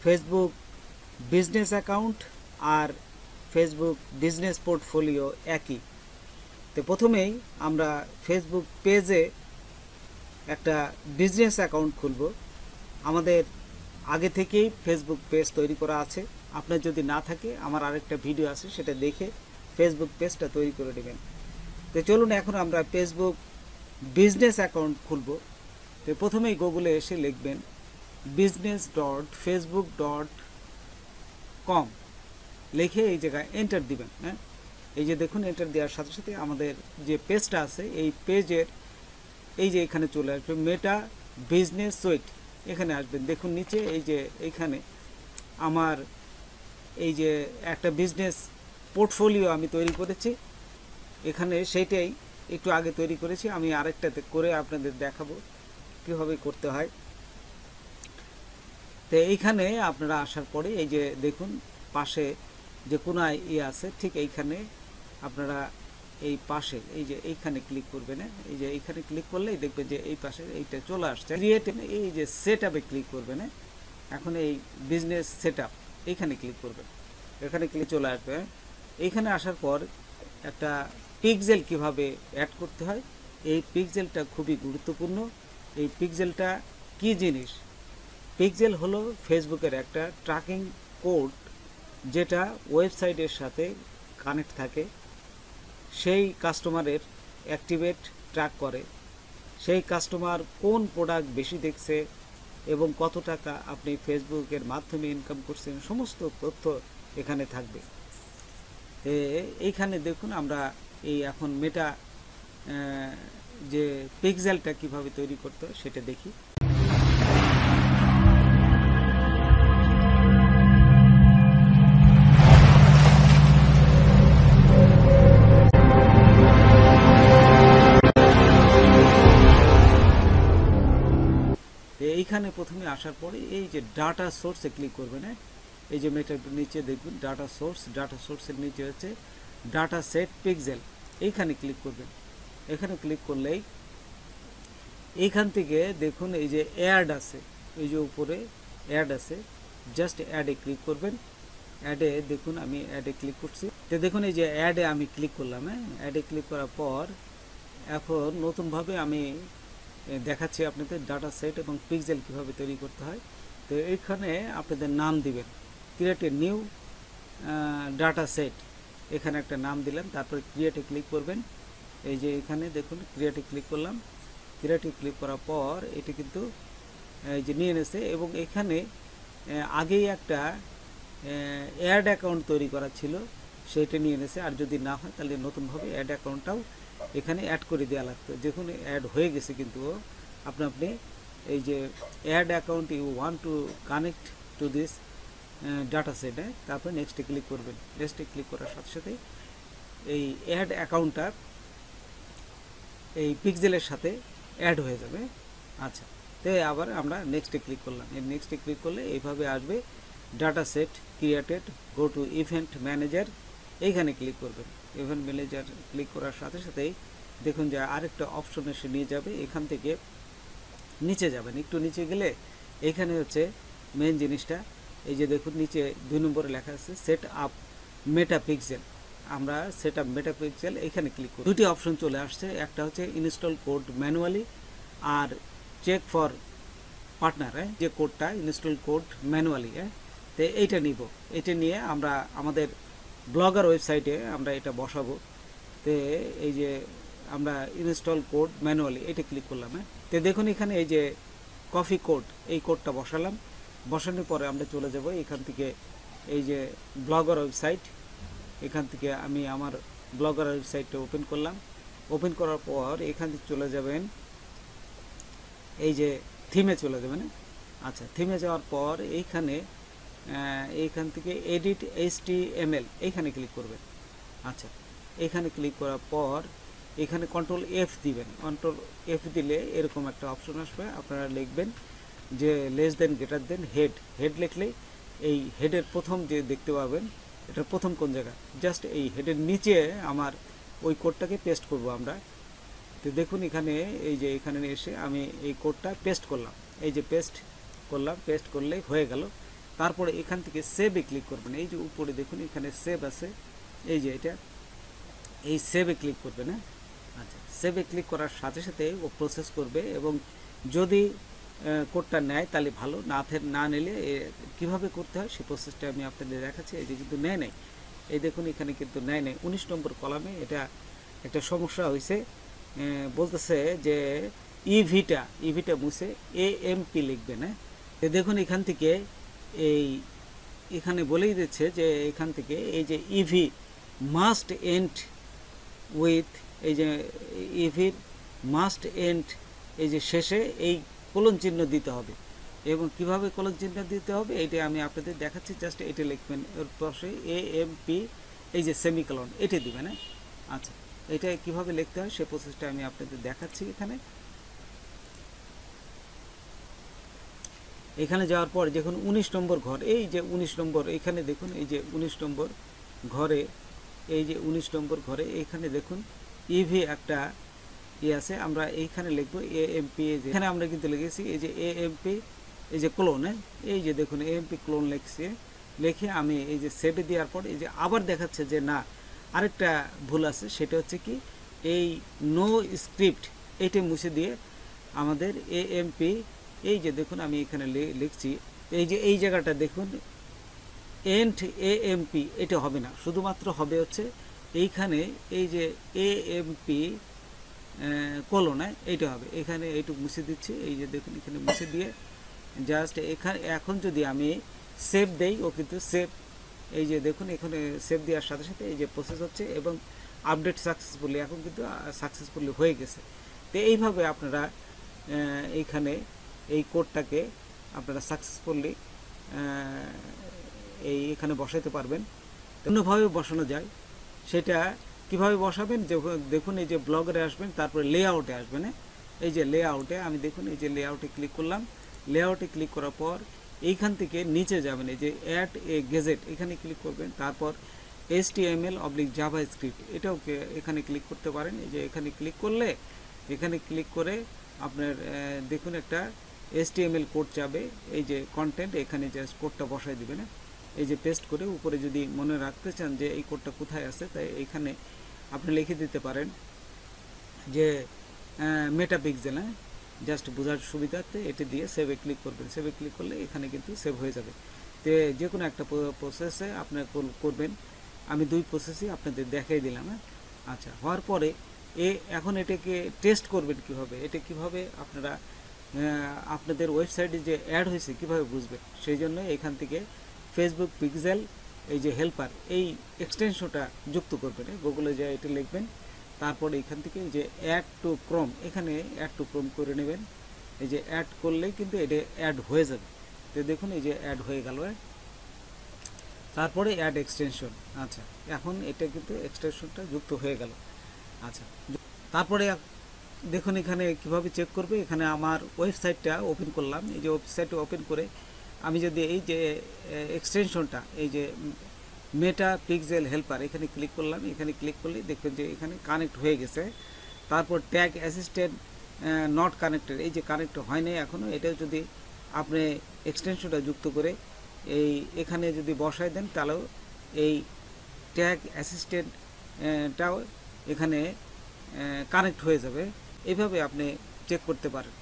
Facebook business account আর Facebook business portfolio একই। তো প্রথমেই আমরা ফেসবুক পেজে একটা বিজনেস অ্যাকাউন্ট খুলব। আমাদের আগে থেকেই ফেসবুক পেজ তৈরি করা আছে। আপনার যদি না থাকে আমার আরেকটা ভিডিও আছে, সেটা দেখে ফেসবুক পেজটা তৈরি করে নেবেন। তো চলুন এখন আমরা ফেসবুক বিজনেস অ্যাকাউন্ট খুলব। তো প্রথমেই গুগলে এসে লিখবেন business.facebook.com, লিখে এই জায়গায় এন্টার দিবেন। হ্যাঁ, এই যে দেখুন, এন্টার দেওয়ার সাথে সাথে আমাদের যে পেজটা আছে এই পেজের এই যে এখানে চলে আসবে মেটা বিজনেস সুইট, এখানে আসবেন। দেখুন নিচে এই যে এইখানে আমার এই যে একটা বিজনেস পোর্টফোলিও আমি তৈরি করেছি, এখানে সেইটাই একটু আগে তৈরি করেছি। আমি আরেকটাতে করে আপনাদের দেখাবো কীভাবে করতে হয়। তো এইখানে আপনারা আসার পরে এই যে দেখুন পাশে যে কোনায় আছে, ঠিক এইখানে আপনারা এই পাশে এই যে এইখানে ক্লিক করবেন। এই যে এইখানে ক্লিক করলেই দেখবেন যে এই পাশে এইটা চলে আসছে ক্রিয়েট, এই যে সেট আপে ক্লিক করবেন। এখন এই বিজনেস সেট আপ এইখানে ক্লিক করবেন, এখানে ক্লিক চলে আসবে। এইখানে আসার পর একটা পিক্সেল কিভাবে অ্যাড করতে হয়, এই পিক্সেলটা খুবই গুরুত্বপূর্ণ। এই পিক্সেলটা কি জিনিস? পিক্সেল হলো ফেসবুকের একটা ট্র্যাকিং কোড, যেটা ওয়েবসাইটের সাথে কানেক্ট থাকে। সেই কাস্টমারের অ্যাক্টিভেট ট্র্যাক করে, সেই কাস্টমার কোন প্রোডাক্ট বেশি দেখছে এবং কত টাকা আপনি ফেসবুকের মাধ্যমে ইনকাম করছেন, সমস্ত তথ্য এখানে থাকবে। এইখানে দেখুন আমরা এই এখন মেটা যে পিক্সেলটা কিভাবে তৈরি করতে হয় সেটা দেখি। এইখানে প্রথমে আসার পরে এই যে ডাটা সোর্সে ক্লিক করবেন। এই যে মেটার নিচে দেখবেন ডাটা সোর্সের নিচে হচ্ছে ডাটা সেট পিক্সেল, এইখানে ক্লিক করবেন। এখানে ক্লিক করলেই এইখান থেকে দেখুন এই যে অ্যাড আছে, এই যে উপরে অ্যাড আছে, জাস্ট অ্যাডে ক্লিক করবেন। অ্যাডে দেখুন আমি অ্যাডে ক্লিক করছি। তো দেখুন এই যে অ্যাডে আমি ক্লিক করলাম। অ্যাডে ক্লিক করার পর এখন নতুনভাবে আমি দেখাচ্ছি আপনাদের ডাটা সেট এবং পিক্সেল কীভাবে তৈরি করতে হয়। তো এইখানে আপনাদের নাম দিবেন, create a new data set, এখানে একটা নাম দিলেন, তারপরে ক্রিয়েটে ক্লিক করবেন। এই যে এখানে দেখুন ক্রিয়েটে ক্লিক করলাম। ক্রিয়েটে ক্লিক করার পর এটি কিন্তু এই যে নিয়ে এনেছে এবং এখানে আগেই একটা অ্যাড অ্যাকাউন্ট তৈরি করা ছিল, সেইটা নিয়ে এনেছে। আর যদি না হয় তাহলে নতুনভাবে অ্যাড অ্যাকাউন্টটাও এখানে অ্যাড করে দেওয়া লাগতো। দেখুন অ্যাড হয়ে গেছে, কিন্তু আপনি এই যে add account you want to connect to this data set, তারপরে নেক্সটে ক্লিক করবেন। নেক্সটে ক্লিক করার সাথে সাথে এই অ্যাড অ্যাকাউন্টটা এই পিক্সেলের সাথে অ্যাড হয়ে যাবে। আচ্ছা, তো আবার আমরা নেক্সটে ক্লিক করলাম। এই নেক্সটে ক্লিক করলে এইভাবে আসবে data set created, go to event manager, এইখানে ক্লিক করবেন। ইভেন্ট ম্যানেজার ক্লিক করার সাথে সাথেই দেখুন যে আরেকটা অপশন এসে নিয়ে যাবে। এখান থেকে নিচে যাবেন, একটু নিচে গেলে এখানে হচ্ছে মেন জিনিসটা। এই যে দেখুন নিচে 2 নম্বরে লেখা আছে সেট আপ মেটা পিক্সেল। আমরা সেট আপ মেটা পিক্সেল এখানে ক্লিক করি। দুটি অপশন চলে আসছে, একটা হচ্ছে ইনস্টল কোড ম্যানুয়ালি আর চেক ফর পার্টনার, যে কোডটা ইনস্টল কোড ম্যানুয়ালি। তো এইটা নিব, এটা নিয়ে আমরা আমাদের ব্লগার ওয়েবসাইটে আমরা এটা বসাবো। তো এই যে আমরা ইনস্টল কোড ম্যানুয়ালি এটা ক্লিক করলাম। তো দেখুন এখানে এই যে কফি কোড, এই কোডটা বসালাম। বসানোর পরে আমরা চলে যাব এখান থেকে এই যে ব্লগার ওয়েবসাইট, এখান থেকে আমি আমার ব্লগার ওয়েবসাইটটা ওপেন করলাম। ওপেন করার পর এখান থেকে চলে যাবেন এই যে থিমে চলে যাবেন। আচ্ছা, থিমে যাওয়ার পর এইখান থেকে এডিট HTML এইখানে ক্লিক করবেন। আচ্ছা, এখানে ক্লিক করার পর এখানে কন্ট্রোল F দিবেন। কন্ট্রোল F দিলে এরকম একটা অপশন আসবে, আপনারা লিখবেন যে less than greater than head লিখলেই এই হেডের প্রথম যে দেখতে পাবেন এটা প্রথম কোন জায়গা, জাস্ট এই হেডের নিচে আমার ওই কোডটাকে পেস্ট করব আমরা। তো দেখুন এখানে এই যে এখানে এসে আমি এই কোডটা পেস্ট করলাম। এই যে পেস্ট করলাম, পেস্ট করলেই হয়ে গেল। তারপরে এখান থেকে সেভে ক্লিক করবেন। এই যে উপরে দেখুন এখানে সেভ আছে, এই যে এটা, এই সেভে ক্লিক করবেন। হ্যাঁ, আচ্ছা, সেভে ক্লিক করার সাথে সাথে ও প্রসেস করবে, এবং যদি কোডটা নেয় তাহলে ভালো, না নিলে কীভাবে করতে হয় সেই প্রসেসটা আমি আপনাদের দেখাচ্ছি। এই যে কিন্তু নেয় নাই, এই দেখুন এখানে কিন্তু নেয় নাই। 19 নম্বর কলামে এটা একটা সমস্যা হয়েছে, বলতেছে যে ইভিটা মুছে AMP লিখবেন। হ্যাঁ, দেখুন এখান থেকে এখানে বলেই দিচ্ছে যে এখান থেকে এই যে ইভি মাস্ট এন্ড উইথ, এই যে ইভির মাস্ট এন্ড, এই যে শেষে এই কোলন চিহ্ন দিতে হবে, এবং কিভাবে কোলন চিহ্ন দিতে হবে এটা আমি আপনাদের দেখাচ্ছি। জাস্ট এটা লিখবেন, এর পাশে AMP, এই যে সেমিকোলন, এটা দিবেন। হ্যাঁ, আচ্ছা, এটা কিভাবে লিখতে হয় সেই প্রসেসটা আমি আপনাদের দেখাচ্ছি। এখানে যাওয়ার পর দেখুন 19 নম্বর ঘর, এই যে 19 নম্বর, এখানে দেখুন এই যে 19 নম্বর ঘরে, এই যে 19 নম্বর ঘরে এখানে দেখুন ইভি একটা আছে, আমরা এইখানে লিখবো AMP। এখানে আমরা কিন্তু লিখেছি এই যে AMP, এই যে ক্লোন, এই যে দেখুন AMP ক্লোন লিখে আমি এই যে সেভে দেওয়ার পর এই যে আবার দেখাচ্ছে যে না, আরেকটা ভুল আছে, সেটা হচ্ছে কি এই নো স্ক্রিপ্ট, এইটা মুছে দিয়ে আমাদের AMP, এই যে দেখুন আমি এখানে লিখছি, এই যে এই জায়গাটা দেখুন এন্ড AMP, এটা হবে না, শুধুমাত্র হবে হচ্ছে এইখানে এই যে AMP কোলনায়, এইটা হবে। এখানে এইটুকু মুছে দিচ্ছি, এই যে দেখুন এখানে মুছে দিয়ে জাস্ট এখানে এখন যদি আমি সেভ দেই, ও কিন্তু সেভ, এই যে দেখুন এখানে সেভ দেওয়ার সাথে সাথে এই যে প্রসেস হচ্ছে এবং আপডেট সাকসেসফুলি, এখন কিন্তু সাকসেসফুলি হয়ে গেছে। তো এইভাবে আপনারা এইখানে এই কোডটাকে আপনারা সাকসেসফুলি এখানে বসাতে পারবেন। অন্যভাবে বসানো যায়, সেটা কিভাবে বসাবেন দেখুন, এই যে ব্লগারে আসবেন, তারপরে লেআউটে আসবেন। এই যে লেআউটে আমি দেখুন এই যে লেআউটে ক্লিক করলাম, লেআউটে ক্লিক করার পর এইখান থেকে নিচে যাবেন, এই যে অ্যাড এ গেজেট, এখানে ক্লিক করবেন। তারপর HTML/JavaScript, এটাও এখানে ক্লিক করতে পারেন। এই যে এখানে ক্লিক করলে, এখানে ক্লিক করে আপনার দেখুন একটা HTML কোড যাবে, এই যে কন্টেন্ট, এখানে জাস্ট কোডটা বসাই দিবেন। এই যে পেস্ট করে উপরে যদি মনে রাখতে চান যে এই কোডটা কোথায় আছে, তাই এইখানে আপনি লিখে দিতে পারেন যে মেটাপিক্সেল। জাস্ট বোঝার সুবিধার্থে এটি দিয়ে সেভে ক্লিক করবেন। সেভে ক্লিক করলে এখানে কিন্তু সেভ হয়ে যাবে। তো যে কোনো একটা প্রসেসে আপনার করবেন, আমি 2 প্রসেসই আপনাদের দেখাই দিলাম। আচ্ছা, হওয়ার পরে এখন এটাকে টেস্ট করবেন কিভাবে, এটা কিভাবে আপনারা আপনাদের ওয়েবসাইটে যে অ্যাড হয়েছে কিভাবে বুঝবেন, সেই জন্য এখান থেকে ফেসবুক পিক্সেল, এই যে হেল্পার, এই এক্সটেনশনটা যুক্ত করবেন। গুগলে যা এটা লিখবেন, তারপর এখান থেকে যে অ্যাড টু ক্রোম, এখানে অ্যাড টু ক্রোম করে নেবেন। এই যে অ্যাড করলেই কিন্তু এটা অ্যাড হয়ে যাবে। তো দেখুন এই যে অ্যাড হয়ে গেল। তারপরে অ্যাড এক্সটেনশন, আচ্ছা, এখন এটা কিন্তু এক্সটেনশনটা যুক্ত হয়ে গেল। আচ্ছা, তারপরে দেখুন এখানে কিভাবে চেক করবে, এখানে আমার ওয়েবসাইটটা ওপেন করলাম। এই যে ওয়েবসাইটটা ওপেন করে আমি যদি এই যে এক্সটেনশনটা, এই যে মেটাপিক্সেল হেল্পার, এখানে ক্লিক করলাম, এখানে ক্লিক করলে দেখবেন যে এখানে কানেক্ট হয়ে গেছে। তারপর ট্যাগ অ্যাসিস্ট্যান্ট নট কানেক্টেড, এই যে কানেক্ট হয় নাই এখনও, এটাও যদি আপনি এক্সটেনশনটা যুক্ত করে এখানে যদি বসায় দেন, তাহলেও এই ট্যাগ অ্যাসিস্ট্যান্টটাও এখানে কানেক্ট হয়ে যাবে। এইভাবে আপনি চেক করতে পারেন।